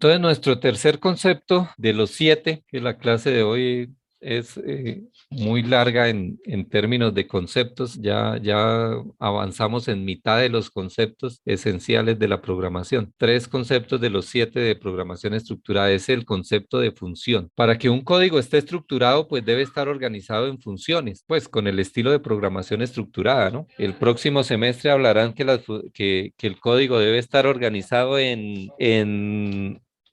Entonces, nuestro tercer concepto de los siete, que la clase de hoy es muy larga en términos de conceptos, ya avanzamos en mitad de los conceptos esenciales de la programación. Tres conceptos de los siete de programación estructurada es el concepto de función. Para que un código esté estructurado, pues debe estar organizado en funciones, pues con el estilo de programación estructurada, ¿no? El próximo semestre hablarán que el código debe estar organizado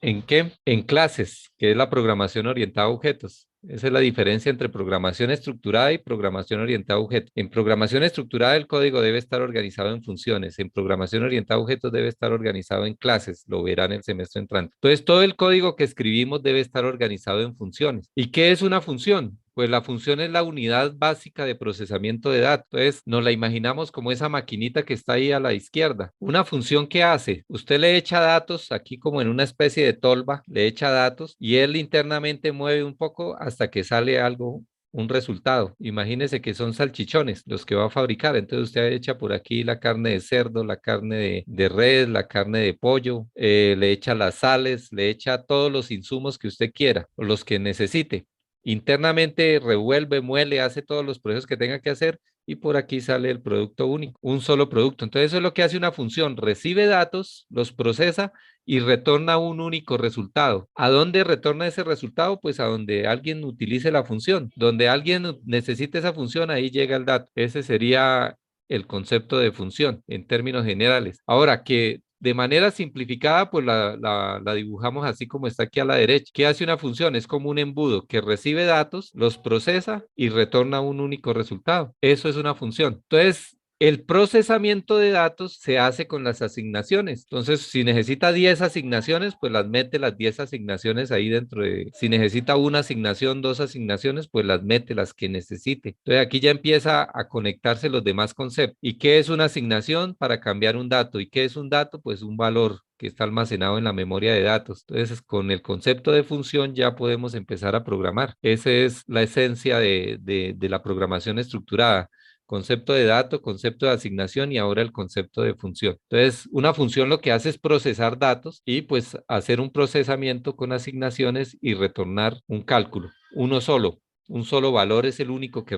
¿en qué? En clases, que es la programación orientada a objetos. Esa es la diferencia entre programación estructurada y programación orientada a objetos. En programación estructurada el código debe estar organizado en funciones. En programación orientada a objetos debe estar organizado en clases. Lo verán el semestre entrante. Entonces, todo el código que escribimos debe estar organizado en funciones. ¿Y qué es una función? Pues la función es la unidad básica de procesamiento de datos. Entonces, nos la imaginamos como esa maquinita que está ahí a la izquierda. Una función que hace, usted le echa datos, aquí como en una especie de tolva, le echa datos y él internamente mueve un poco hasta que sale algo, un resultado. Imagínese que son salchichones los que va a fabricar. Entonces usted echa por aquí la carne de cerdo, la carne de res, la carne de pollo, le echa las sales, le echa todos los insumos que usted quiera o los que necesite. Internamente revuelve, muele, hace todos los procesos que tenga que hacer y por aquí sale el producto único, un solo producto. Entonces eso es lo que hace una función, recibe datos, los procesa y retorna un único resultado. ¿A dónde retorna ese resultado? Pues a donde alguien utilice la función. Donde alguien necesite esa función, ahí llega el dato. Ese sería el concepto de función en términos generales. Ahora que de manera simplificada, pues la dibujamos así como está aquí a la derecha. ¿Qué hace una función? Es como un embudo que recibe datos, los procesa y retorna un único resultado. Eso es una función. Entonces, el procesamiento de datos se hace con las asignaciones. Entonces, si necesita 10 asignaciones, pues las mete las 10 asignaciones ahí dentro de... Si necesita una asignación, dos asignaciones, pues las mete las que necesite. Entonces, aquí ya empieza a conectarse los demás conceptos. ¿Y qué es una asignación? Para cambiar un dato. ¿Y qué es un dato? Pues un valor que está almacenado en la memoria de datos. Entonces, con el concepto de función ya podemos empezar a programar. Esa es la esencia de la programación estructurada. Concepto de dato, concepto de asignación y ahora el concepto de función. Entonces, una función lo que hace es procesar datos y pues hacer un procesamiento con asignaciones y retornar un cálculo, uno solo. Un solo valor es el único que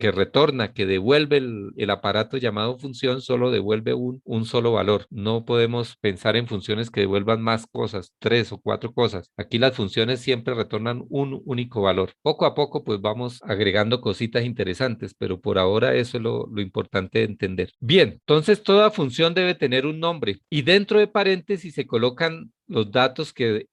retorna, que devuelve el aparato llamado función, solo devuelve un solo valor. No podemos pensar en funciones que devuelvan más cosas, tres o cuatro cosas. Aquí las funciones siempre retornan un único valor. Poco a poco, pues vamos agregando cositas interesantes, pero por ahora eso es lo importante de entender. Bien, entonces toda función debe tener un nombre y dentro de paréntesis se colocan los datos que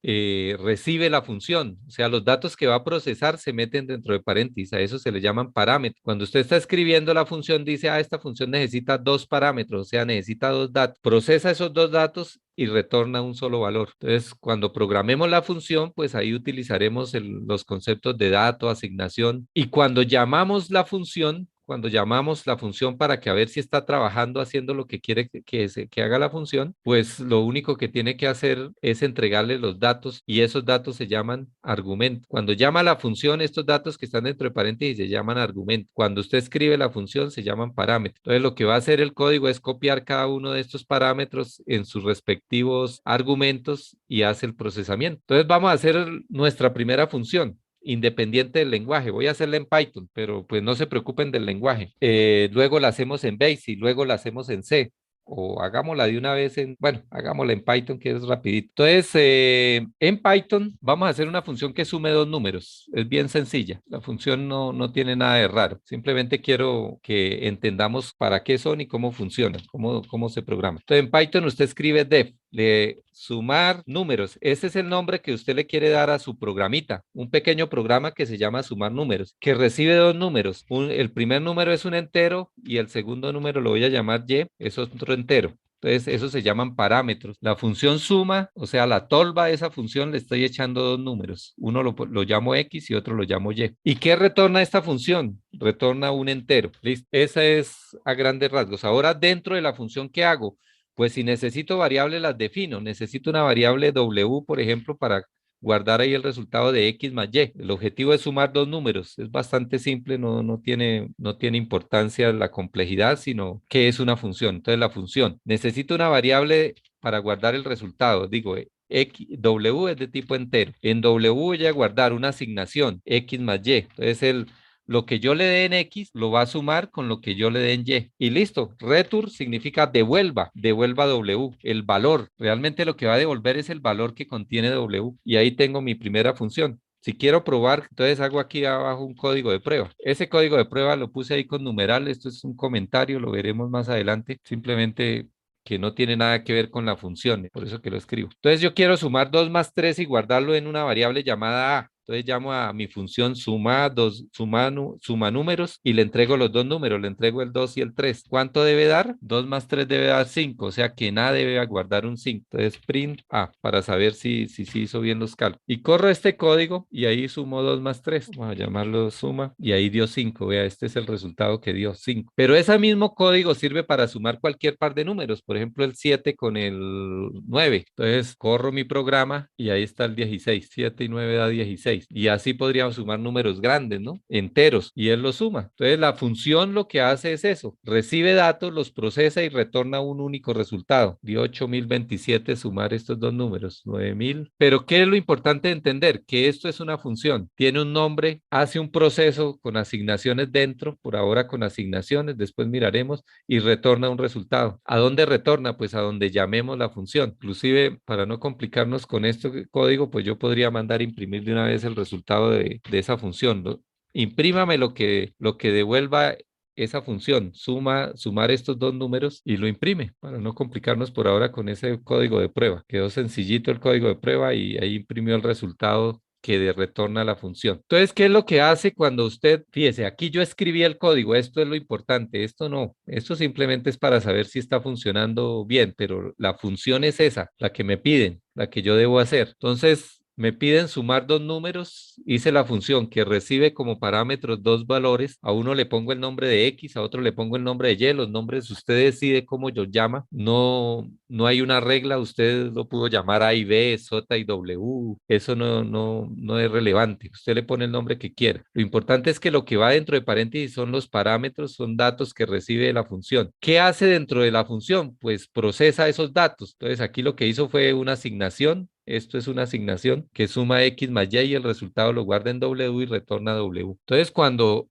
recibe la función, o sea, los datos que va a procesar se meten dentro de paréntesis, a eso se le llaman parámetros. Cuando usted está escribiendo la función, dice, esta función necesita dos parámetros, o sea, necesita dos datos, procesa esos dos datos y retorna un solo valor. Entonces, cuando programemos la función, pues ahí utilizaremos los conceptos de dato, asignación, y cuando llamamos la función, cuando llamamos la función para que a ver si está trabajando haciendo lo que quiere que haga la función, pues lo único que tiene que hacer es entregarle los datos y esos datos se llaman argumentos. Cuando llama la función, estos datos que están dentro de paréntesis se llaman argumentos. Cuando usted escribe la función, se llaman parámetros. Entonces, lo que va a hacer el código es copiar cada uno de estos parámetros en sus respectivos argumentos y hace el procesamiento. Entonces, vamos a hacer nuestra primera función independiente del lenguaje. Voy a hacerla en Python, pero pues no se preocupen del lenguaje. Luego la hacemos en Basic, luego la hacemos en C. O hagámosla de una vez bueno, hagámosla en Python que es rapidito. Entonces, en Python vamos a hacer una función que sume dos números. Es bien sencilla. La función no tiene nada de raro. Simplemente quiero que entendamos para qué son y cómo funcionan, cómo se programa. Entonces, en Python usted escribe def, le sumar números. Ese es el nombre que usted le quiere dar a su programita, un pequeño programa que se llama sumar números, que recibe dos números. El primer número es un entero y el segundo número lo voy a llamar y, eso es otro entero. Entonces, eso se llaman parámetros. La función suma, o sea, la tolva de esa función le estoy echando dos números. Uno lo llamo X y otro lo llamo Y. ¿Y qué retorna esta función? Retorna un entero. ¿Listo? Esa es a grandes rasgos. Ahora, dentro de la función que hago, pues si necesito variables, las defino. Necesito una variable W, por ejemplo, para guardar ahí el resultado de X más Y. El objetivo es sumar dos números. Es bastante simple, no tiene importancia la complejidad, sino qué es una función. Entonces, la función. Necesito una variable para guardar el resultado. Digo, X, W es de tipo entero. En W voy a guardar una asignación, X más Y. Entonces, lo que yo le dé en X lo va a sumar con lo que yo le dé en Y. Y listo. Return significa devuelva W, el valor. Realmente lo que va a devolver es el valor que contiene W. Y ahí tengo mi primera función. Si quiero probar, entonces hago aquí abajo un código de prueba. Ese código de prueba lo puse ahí con numeral. Esto es un comentario, lo veremos más adelante. Simplemente que no tiene nada que ver con la función, por eso que lo escribo. Entonces yo quiero sumar 2 más 3 y guardarlo en una variable llamada A. Entonces llamo a mi función suma números y le entrego los dos números, le entrego el 2 y el 3. ¿Cuánto debe dar? 2 más 3 debe dar 5, o sea que en A debe guardar un 5. Entonces print A para saber si hizo bien los cálculos. Y corro este código y ahí sumo 2 más 3. Vamos a llamarlo suma y ahí dio 5. Vea, este es el resultado que dio 5. Pero ese mismo código sirve para sumar cualquier par de números, por ejemplo el 7 con el 9. Entonces corro mi programa y ahí está el 16. 7 y 9 da 16. Y así podríamos sumar números grandes, ¿no? Enteros, y él los suma. Entonces la función lo que hace es eso, recibe datos, los procesa y retorna un único resultado. Dio 8027 sumar estos dos números, 9000. Pero ¿qué es lo importante de entender? Que esto es una función, tiene un nombre, hace un proceso con asignaciones dentro, por ahora con asignaciones, después miraremos, y retorna un resultado. ¿A dónde retorna? Pues a donde llamemos la función. Inclusive, para no complicarnos con este código, pues yo podría mandar imprimir de una vez el resultado de esa función, ¿no? Imprímame lo que devuelva esa función, sumar estos dos números y lo imprime, para no complicarnos por ahora con ese código de prueba. Quedó sencillito el código de prueba y ahí imprimió el resultado que retorna la función. Entonces, ¿qué es lo que hace cuando usted, fíjese, aquí yo escribí el código, esto es lo importante, esto no, esto simplemente es para saber si está funcionando bien, pero la función es esa, la que me piden, la que yo debo hacer. Entonces, me piden sumar dos números, hice la función que recibe como parámetros dos valores, a uno le pongo el nombre de X, a otro le pongo el nombre de Y, los nombres usted decide cómo yo llama, no hay una regla, usted lo pudo llamar A y B, J y W, eso no es relevante, usted le pone el nombre que quiera. Lo importante es que lo que va dentro de paréntesis son los parámetros, son datos que recibe la función. ¿Qué hace dentro de la función? Pues procesa esos datos. Entonces aquí lo que hizo fue una asignación. Esto es una asignación que suma X más Y y el resultado lo guarda en W y retorna W. Entonces, cuando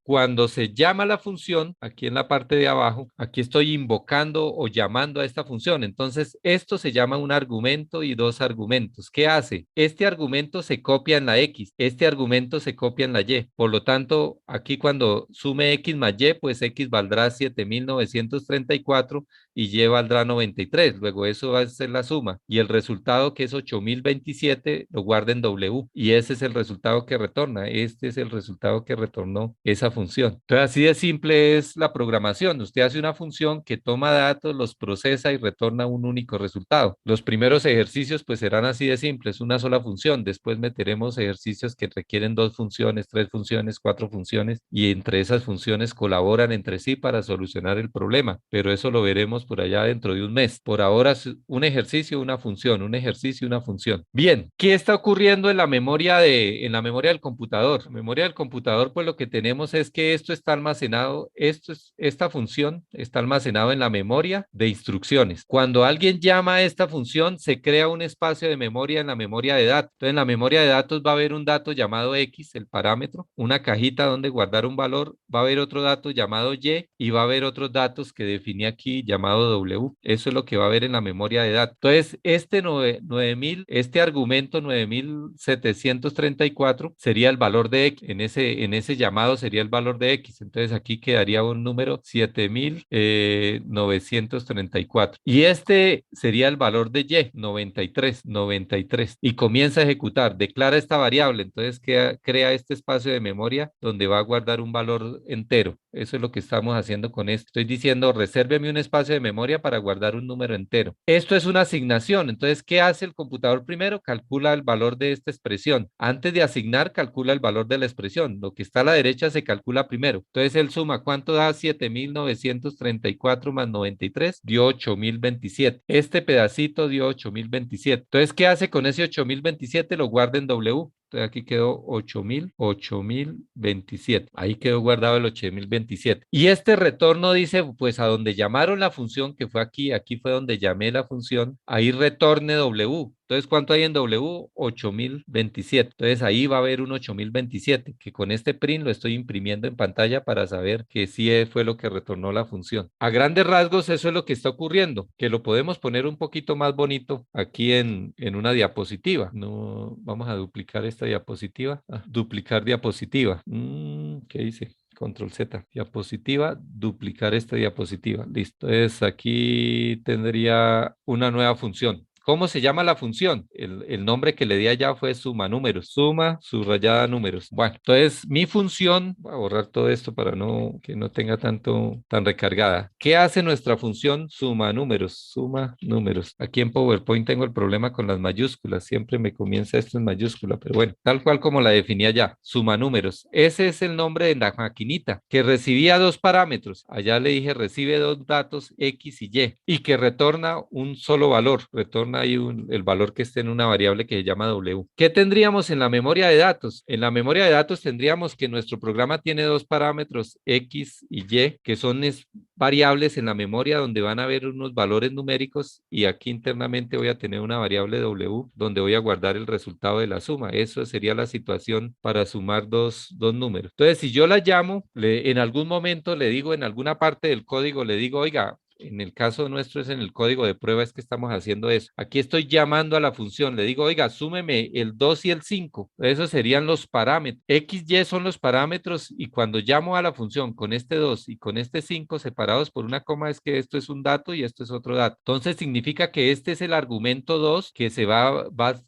se llama la función, aquí en la parte de abajo, aquí estoy invocando o llamando a esta función. Entonces, esto se llama un argumento y dos argumentos. ¿Qué hace? Este argumento se copia en la X, este argumento se copia en la Y. Por lo tanto, aquí cuando sume X más Y, pues X valdrá 7934 y Y valdrá 93. Luego eso va a ser la suma. Y el resultado que es 8027 lo guarda en W. Y ese es el resultado que retorna. Este es el resultado que retornó esa función. Entonces así de simple es la programación. Usted hace una función que toma datos, los procesa y retorna un único resultado. Los primeros ejercicios pues serán así de simples, una sola función. Después meteremos ejercicios que requieren dos funciones, tres funciones, cuatro funciones y entre esas funciones colaboran entre sí para solucionar el problema. Pero eso lo veremos por allá dentro de un mes. Por ahora es un ejercicio, una función, un ejercicio, una función. Bien, ¿qué está ocurriendo en la memoria del computador? La memoria del computador, pues lo que tenemos es que esto está almacenado, esta función está almacenado en la memoria de instrucciones. Cuando alguien llama a esta función, se crea un espacio de memoria en la memoria de datos. Entonces, en la memoria de datos va a haber un dato llamado X, el parámetro, una cajita donde guardar un valor, va a haber otro dato llamado Y va a haber otros datos que definí aquí llamado W. Eso es lo que va a haber en la memoria de datos. Entonces, este argumento 9734 sería el valor de X. En ese llamado sería el valor de X. Entonces, aquí quedaría un número 7934. Y este sería el valor de Y, 93. Y comienza a ejecutar, declara esta variable. Entonces, crea este espacio de memoria donde va a guardar un valor entero. Eso es lo que estamos haciendo con esto. Estoy diciendo, resérveme un espacio de memoria para guardar un número entero. Esto es una asignación. Entonces, ¿qué hace el computador primero? Calcula el valor de esta expresión. Antes de asignar, calcula el valor de la expresión. Lo que está a la derecha se calcula primero. Entonces, él suma, ¿cuánto da 7934 más 93? Dio 8027. Este pedacito dio 8027. Entonces, ¿qué hace con ese 8027? Lo guarda en W. Entonces aquí quedó 8027. Ahí quedó guardado el 8027. Y este retorno dice, pues a donde llamaron la función, que fue aquí, aquí fue donde llamé la función, ahí retorne W. Entonces, ¿cuánto hay en W? 8027. Entonces, ahí va a haber un 8027, que con este print lo estoy imprimiendo en pantalla para saber que sí fue lo que retornó la función. A grandes rasgos, eso es lo que está ocurriendo, que lo podemos poner un poquito más bonito aquí en una diapositiva. No, vamos a duplicar esta diapositiva. Duplicar diapositiva. ¿Qué hice? Control Z, diapositiva, duplicar esta diapositiva. Listo. Entonces aquí tendría una nueva función. ¿Cómo se llama la función? El nombre que le di allá fue suma números, suma subrayada números. Bueno, entonces mi función, voy a borrar todo esto para que no tenga tan recargada. ¿Qué hace nuestra función suma números? Suma números. Aquí en PowerPoint tengo el problema con las mayúsculas, siempre me comienza esto en mayúscula, pero bueno, tal cual como la definía ya, suma números. Ese es el nombre de la maquinita, que recibía dos parámetros. Allá le dije recibe dos datos X y Y que retorna un solo valor, retorna ahí el valor que esté en una variable que se llama W. ¿Qué tendríamos en la memoria de datos? En la memoria de datos tendríamos que nuestro programa tiene dos parámetros X y Y, que son variables en la memoria donde van a haber unos valores numéricos y aquí internamente voy a tener una variable W donde voy a guardar el resultado de la suma. Eso sería la situación para sumar dos números. Entonces, si yo la llamo, en algún momento le digo, en alguna parte del código le digo, oiga, en el caso nuestro es en el código de prueba es que estamos haciendo eso. Aquí estoy llamando a la función, le digo, oiga, súmeme el 2 y el 5. Esos serían los parámetros. X, Y son los parámetros y cuando llamo a la función con este 2 y con este 5 separados por una coma es que esto es un dato y esto es otro dato. Entonces significa que este es el argumento 2 que va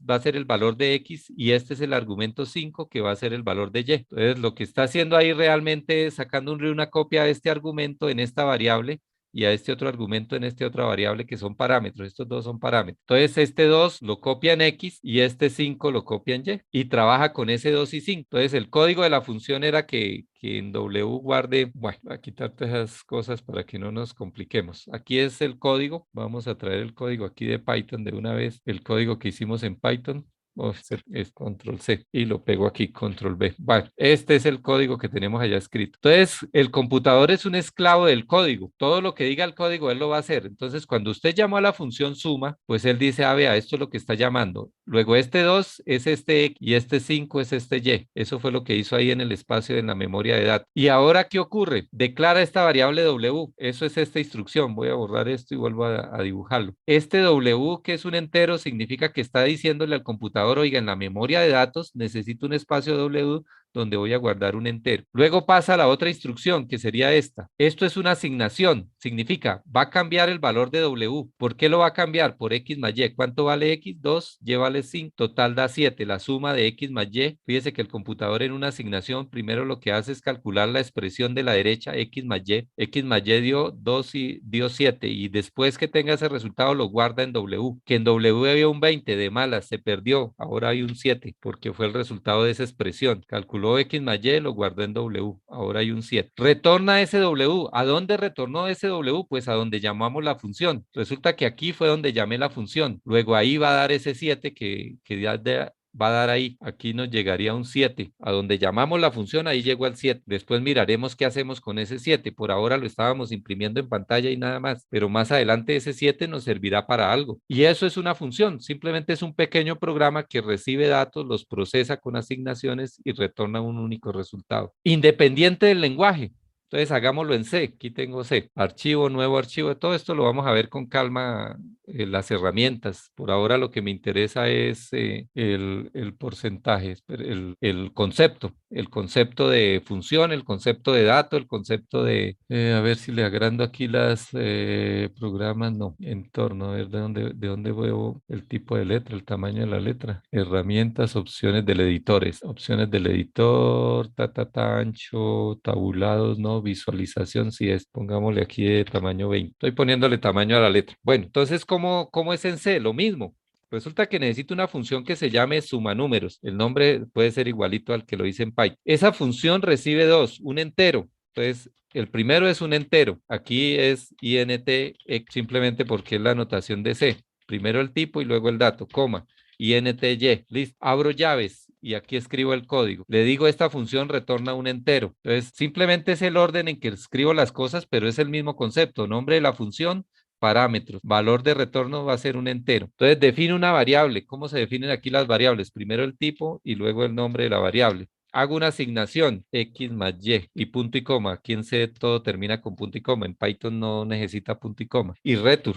a ser el valor de X y este es el argumento 5 que va a ser el valor de Y. Entonces lo que está haciendo ahí realmente es sacando una copia de este argumento en esta variable y a este otro argumento en esta otra variable que son parámetros. Estos dos son parámetros. Entonces, este 2 lo copia en X y este 5 lo copia en Y trabaja con ese 2 y 5. Entonces, el código de la función era que en W guarde, bueno, voy a quitarte esas cosas para que no nos compliquemos. Aquí es el código. Vamos a traer el código aquí de Python de una vez, el código que hicimos en Python. Offset es control C y lo pego aquí, control V. Bueno, este es el código que tenemos allá escrito. Entonces, el computador es un esclavo del código. Todo lo que diga el código, él lo va a hacer. Entonces, cuando usted llamó a la función suma, pues él dice, ah, vea, esto es lo que está llamando. Luego, este 2 es este X y este 5 es este Y. Eso fue lo que hizo ahí en el espacio de la memoria de datos. ¿Y ahora qué ocurre? Declara esta variable W. Eso es esta instrucción. Voy a borrar esto y vuelvo a dibujarlo. Este W, que es un entero, significa que está diciéndole al computador, oiga, en la memoria de datos necesito un espacio W donde voy a guardar un entero. Luego pasa a la otra instrucción, que sería esta. Esto es una asignación, significa, va a cambiar el valor de W. ¿Por qué lo va a cambiar? Por X más Y. ¿Cuánto vale X? 2, Y vale 5, total da 7. La suma de X más Y, fíjese que el computador en una asignación primero lo que hace es calcular la expresión de la derecha, X más Y. X más Y dio 2 y dio 7 y después que tenga ese resultado lo guarda en W. Que en W había un 20 de malas, se perdió, ahora hay un 7 porque fue el resultado de esa expresión. Calculó X más Y, lo guardó en W, ahora hay un 7. Retorna ese W. ¿A dónde retornó ese W? Pues a donde llamamos la función. Resulta que aquí fue donde llamé la función. Luego ahí va a dar ese 7 que ya va a dar ahí. Aquí nos llegaría un 7. A donde llamamos la función, ahí llegó al 7. Después miraremos qué hacemos con ese 7. Por ahora lo estábamos imprimiendo en pantalla y nada más. Pero más adelante ese 7 nos servirá para algo. Y eso es una función. Simplemente es un pequeño programa que recibe datos, los procesa con asignaciones y retorna un único resultado. Independiente del lenguaje. Entonces hagámoslo en C. Aquí tengo C. Archivo, nuevo archivo. Todo esto lo vamos a ver con calma las herramientas. Por ahora lo que me interesa es el porcentaje, el concepto de función, el concepto de dato, el concepto a ver si le agrando aquí las programas, no, entorno, a ver de dónde veo el tipo de letra, el tamaño de la letra, herramientas, opciones del editor, ancho, tabulados, no, visualización, si es, pongámosle aquí de tamaño 20. Estoy poniéndole tamaño a la letra. Bueno, entonces, ¿cómo es en C? Lo mismo. Resulta que necesito una función que se llame suma números. El nombre puede ser igualito al que lo hice en Python. Esa función recibe un entero. Entonces, el primero es un entero. Aquí es int, simplemente porque es la notación de C. Primero el tipo y luego el dato, coma. INTY, listo. Abro llaves. y aquí escribo el código. Le digo esta función retorna un entero. Entonces, simplemente es el orden en que escribo las cosas, pero es el mismo concepto. Nombre de la función, parámetros. Valor de retorno va a ser un entero. Entonces, define una variable. ¿Cómo se definen aquí las variables? Primero el tipo y luego el nombre de la variable. Hago una asignación X más Y punto y coma. Aquí en C todo termina con punto y coma. En Python no necesita punto y coma. Y return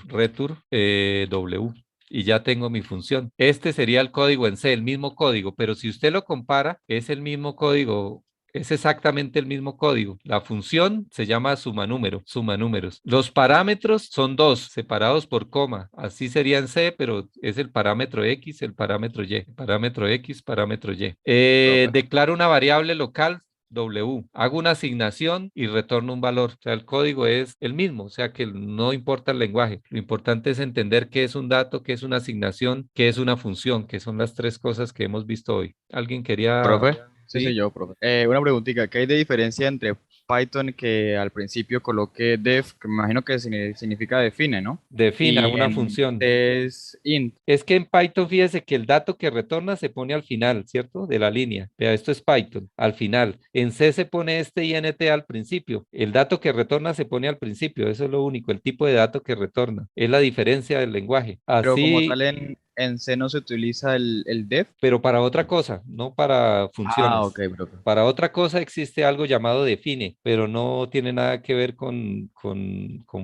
W. Y ya tengo mi función. Este sería el código en C, el mismo código, pero si usted lo compara, es el mismo código. Es exactamente el mismo código. La función se llama suma números. Los parámetros son dos, separados por coma. Así sería en C, pero es el parámetro X, el parámetro Y. Parámetro X, parámetro Y. profe. Declaro una variable local W. Hago una asignación y retorno un valor. O sea, el código es el mismo, o sea que no importa el lenguaje. Lo importante es entender qué es un dato, qué es una asignación, qué es una función, que son las tres cosas que hemos visto hoy. ¿Alguien quería? Profe, sí soy Sí. yo, profe. Una preguntita, ¿qué hay de diferencia entre Python que al principio coloqué def, que me imagino que significa define, ¿no? Defina Y una en función. C es int. Es que en Python, fíjese que el dato que retorna se pone al final, ¿cierto? De la línea. Vea, esto es Python, al final. En C se pone este int al principio. El dato que retorna se pone al principio. Eso es lo único, el tipo de dato que retorna. Es la diferencia del lenguaje. Pero como Así, tal en C no se utiliza el def. pero para otra cosa, no para Ah, ok, funciones. profe. Para otra cosa existe algo llamado define, pero no tiene nada que ver con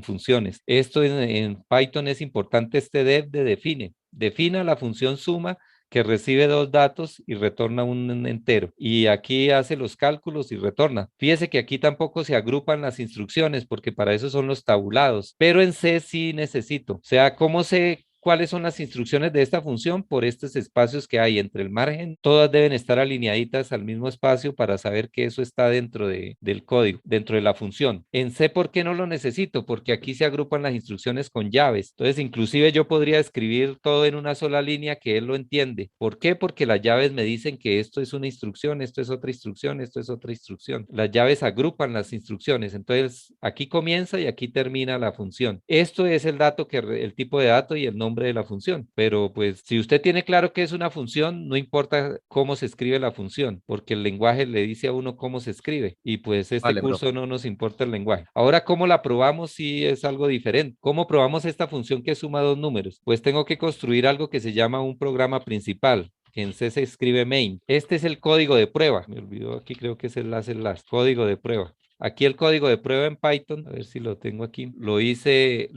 funciones. Esto en Python es importante este def de define. Defina la función suma que recibe dos datos y retorna un entero. Y aquí hace los cálculos y retorna. Fíjese que aquí tampoco se agrupan las instrucciones porque para eso son los tabulados, pero en C sí necesito. O sea, ¿cómo sé cuáles son las instrucciones de esta función? Por estos espacios que hay entre el margen, todas deben estar alineaditas al mismo espacio para saber que eso está dentro del código, dentro de la función. En C, ¿por qué no lo necesito? Porque aquí se agrupan las instrucciones con llaves. Entonces, inclusive yo podría escribir todo en una sola línea que él lo entiende. ¿Por qué? Porque las llaves me dicen que esto es una instrucción, esto es otra instrucción, esto es otra instrucción. Las llaves agrupan las instrucciones. Entonces, aquí comienza y aquí termina la función. Esto es el dato el tipo de dato y el nombre de la función. Pero pues si usted tiene claro que es una función, no importa cómo se escribe la función, porque el lenguaje le dice a uno cómo se escribe y pues este Vale, curso profe. no nos importa el lenguaje. Ahora, ¿cómo la probamos? Si es algo diferente. ¿Cómo probamos esta función que suma dos números? Pues tengo que construir algo que se llama un programa principal, que en C se escribe main. Este es el código de prueba. Me olvidó aquí, creo que es el last, código de prueba. Aquí el código de prueba en Python, a ver si lo tengo aquí, lo hice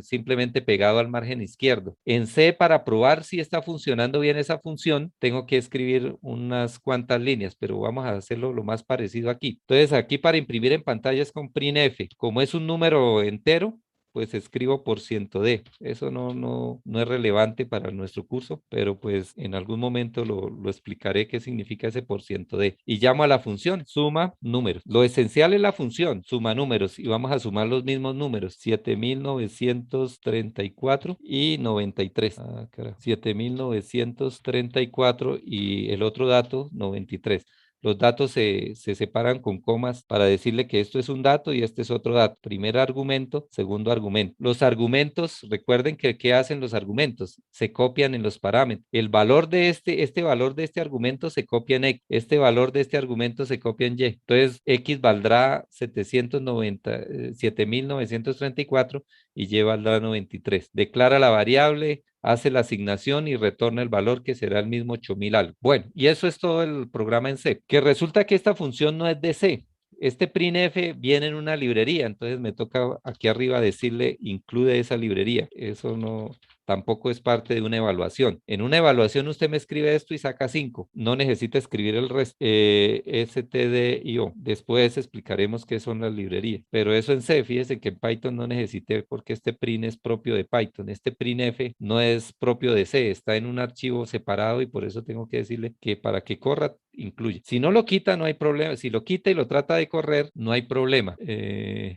simplemente pegado al margen izquierdo. En C, para probar si está funcionando bien esa función, tengo que escribir unas cuantas líneas, pero vamos a hacerlo lo más parecido aquí. Entonces, aquí para imprimir en pantalla es con printf. Como es un número entero, pues escribo por ciento de. Eso no es relevante para nuestro curso, pero pues en algún momento lo explicaré qué significa ese por ciento de. Y llamo a la función suma números. Lo esencial es la función suma números y vamos a sumar los mismos números, 7.934 y 93. Ah, cara. 7.934 y el otro dato, 93. Los datos se separan con comas para decirle que esto es un dato y este es otro dato. Primer argumento, segundo argumento. Los argumentos, recuerden que ¿qué hacen los argumentos? Se copian en los parámetros. El valor de este valor de este argumento se copia en X. Este valor de este argumento se copia en Y. Entonces, X valdrá 7.934 y Y valdrá 93. Declara la variable, hace la asignación y retorna el valor que será el mismo 8.000 algo. Bueno, y eso es todo el programa en C, que resulta que esta función no es de C. Este printf viene en una librería, entonces me toca aquí arriba decirle incluye esa librería. Eso no, tampoco es parte de una evaluación. En una evaluación usted me escribe esto y saca 5. No necesita escribir el resto. stdio. Después explicaremos qué son las librerías. Pero eso en C, fíjese que en Python no necesité porque este print es propio de Python. Este printf no es propio de C, está en un archivo separado y por eso tengo que decirle que para que corra incluye. Si no lo quita, no hay problema. Si lo quita y lo trata de correr, no hay problema.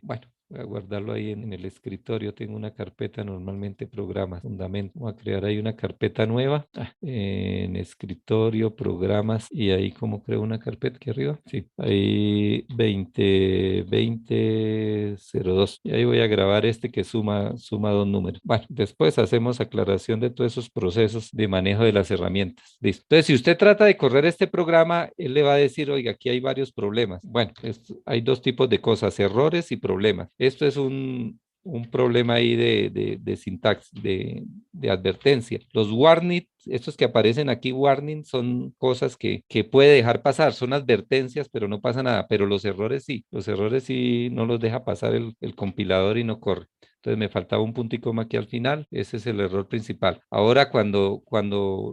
Bueno. Voy a guardarlo ahí en el escritorio. Tengo una carpeta normalmente programas, fundamentos. Voy a crear ahí una carpeta nueva en escritorio, programas y ahí como creo una carpeta aquí arriba. Sí, ahí 2002. Y ahí voy a grabar este que suma dos números. Bueno, después hacemos aclaración de todos esos procesos de manejo de las herramientas. Listo. Entonces, si usted trata de correr este programa, él le va a decir, oiga, aquí hay varios problemas. Bueno, hay dos tipos de cosas, errores y problemas. Esto es un problema ahí de sintaxis, de advertencia. Los warning, estos que aparecen aquí, warning, son cosas que puede dejar pasar, son advertencias, pero no pasa nada. Pero los errores sí no los deja pasar el compilador y no corre. Entonces me faltaba un punto y coma aquí al final. Ese es el error principal. Ahora cuando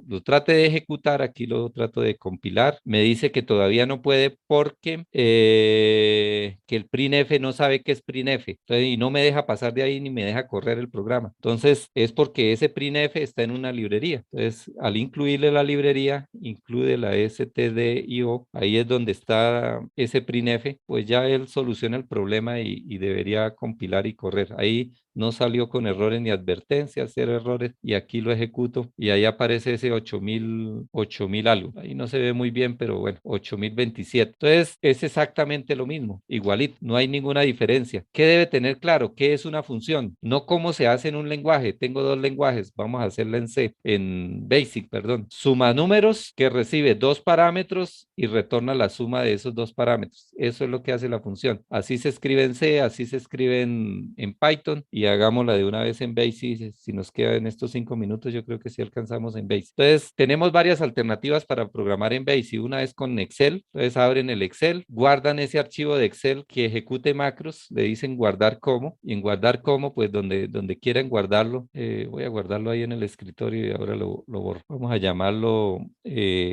lo trate de ejecutar, aquí lo trato de compilar, me dice que todavía no puede porque que el printf no sabe qué es printf. Entonces, y no me deja pasar de ahí ni me deja correr el programa. Entonces es porque ese printf está en una librería. Entonces al incluirle la librería, incluye la stdio, ahí es donde está ese printf, pues ya él soluciona el problema y debería compilar y correr. Ahí no salió con errores ni advertencias, cero errores, y aquí lo ejecuto y ahí aparece ese 8000 algo. Ahí no se ve muy bien, pero bueno, 8027. Entonces es exactamente lo mismo, igualito, no hay ninguna diferencia. ¿Qué debe tener claro? ¿Qué es una función? No cómo se hace en un lenguaje. Tengo dos lenguajes, vamos a hacerla en C, en Basic, perdón. Suma números que recibe dos parámetros y retorna la suma de esos dos parámetros. Eso es lo que hace la función. Así se escribe en C, así se escribe en Python y hagámosla de una vez en Basic. Si nos queda en estos 5 minutos, yo creo que sí alcanzamos en Basic. Entonces, tenemos varias alternativas para programar en Basic. Una es con Excel. Entonces, abren el Excel, guardan ese archivo de Excel que ejecute macros, le dicen guardar como, y en guardar como, pues donde quieran guardarlo, voy a guardarlo ahí en el escritorio y ahora lo borro. Vamos a llamarlo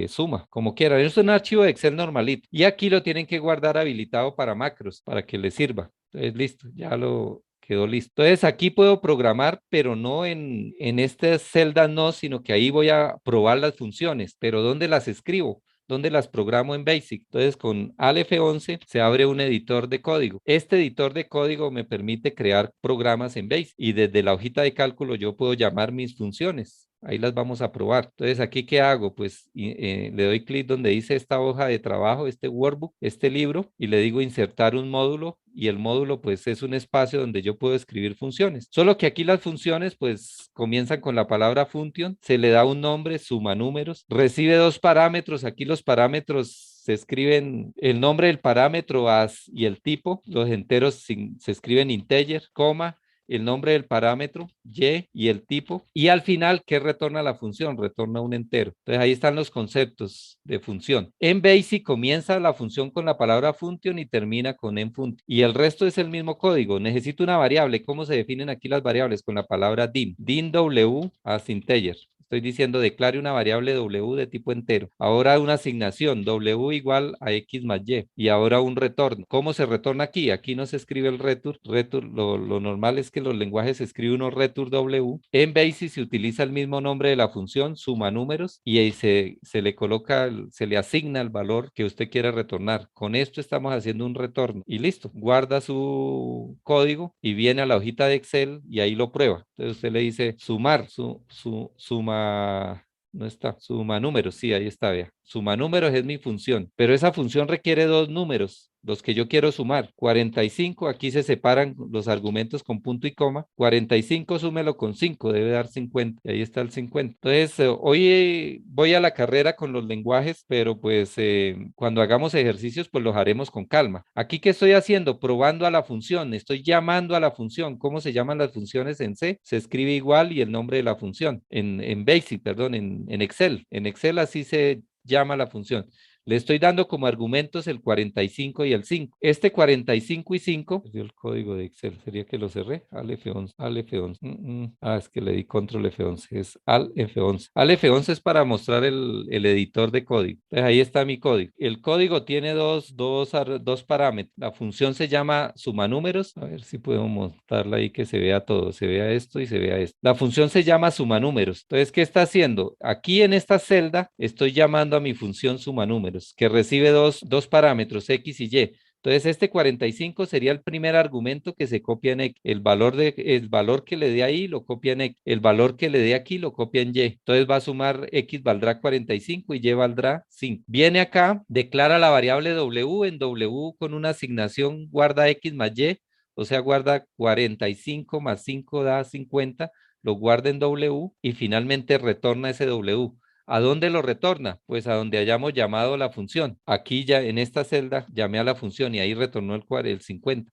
suma, como quieran. Es un archivo de Excel normalito. Y aquí lo tienen que guardar habilitado para macros, para que les sirva. Entonces, listo, ya lo quedó listo. Entonces aquí puedo programar, pero no en estas celdas no, sino que ahí voy a probar las funciones, pero ¿dónde las escribo? ¿Dónde las programo en Basic? Entonces con Aleph 11 se abre un editor de código. Este editor de código me permite crear programas en Basic y desde la hojita de cálculo yo puedo llamar mis funciones. Ahí las vamos a probar. Entonces, ¿aquí qué hago? Pues le doy clic donde dice esta hoja de trabajo, este workbook, este libro, y le digo insertar un módulo y el módulo pues es un espacio donde yo puedo escribir funciones. Solo que aquí las funciones pues comienzan con la palabra function, se le da un nombre, suma números, recibe dos parámetros, aquí los parámetros se escriben el nombre del parámetro as y el tipo, los enteros se escriben integer, coma, el nombre del parámetro, y el tipo, y al final, ¿qué retorna la función? Retorna un entero. Entonces ahí están los conceptos de función. En Basic comienza la función con la palabra function y termina con enfunction. Y el resto es el mismo código. Necesito una variable. ¿Cómo se definen aquí las variables? Con la palabra dim. Dim w as integer. Estoy diciendo declare una variable w de tipo entero. Ahora una asignación w igual a x más y ahora un retorno. ¿Cómo se retorna aquí? Aquí no se escribe el return. Lo normal es que los lenguajes se escribe uno return w. En Basic se utiliza el mismo nombre de la función, suma números, y ahí se le coloca, se le asigna el valor que usted quiere retornar. Con esto estamos haciendo un retorno y listo. Guarda su código y viene a la hojita de Excel y ahí lo prueba. Entonces usted le dice sumar, suma, no está, suma números, sí, ahí está, vea. Suma números es mi función, pero esa función requiere dos números, los que yo quiero sumar. 45, aquí se separan los argumentos con punto y coma. 45 súmelo con 5, debe dar 50. Y ahí está el 50. Entonces, hoy voy a la carrera con los lenguajes, pero pues cuando hagamos ejercicios, pues los haremos con calma. Aquí, ¿qué estoy haciendo? Probando a la función, estoy llamando a la función. ¿Cómo se llaman las funciones en C? Se escribe igual y el nombre de la función. En Basic, perdón, en Excel. En Excel así se llama la función. Le estoy dando como argumentos el 45 y el 5. Este 45 y 5, perdió el código de Excel, sería que lo cerré, al F11, al F11. Es que le di control F11, es al F11. Al F11 es para mostrar el editor de código. Entonces ahí está mi código. El código tiene dos parámetros. La función se llama suma números. A ver si podemos mostrarla ahí que se vea todo, se vea esto y se vea esto. La función se llama suma números. Entonces, ¿qué está haciendo? Aquí en esta celda estoy llamando a mi función suma números que recibe dos parámetros, X y Y. Entonces, este 45 sería el primer argumento que se copia en X. El valor que le dé ahí lo copia en X. El valor que le dé aquí lo copia en Y. Entonces va a sumar X valdrá 45 y Y valdrá 5. Viene acá, declara la variable W. En W con una asignación guarda X más Y, o sea, guarda 45 más 5 da 50, lo guarda en W y finalmente retorna ese W. ¿A dónde lo retorna? Pues a donde hayamos llamado la función. Aquí ya en esta celda llamé a la función y ahí retornó el 50.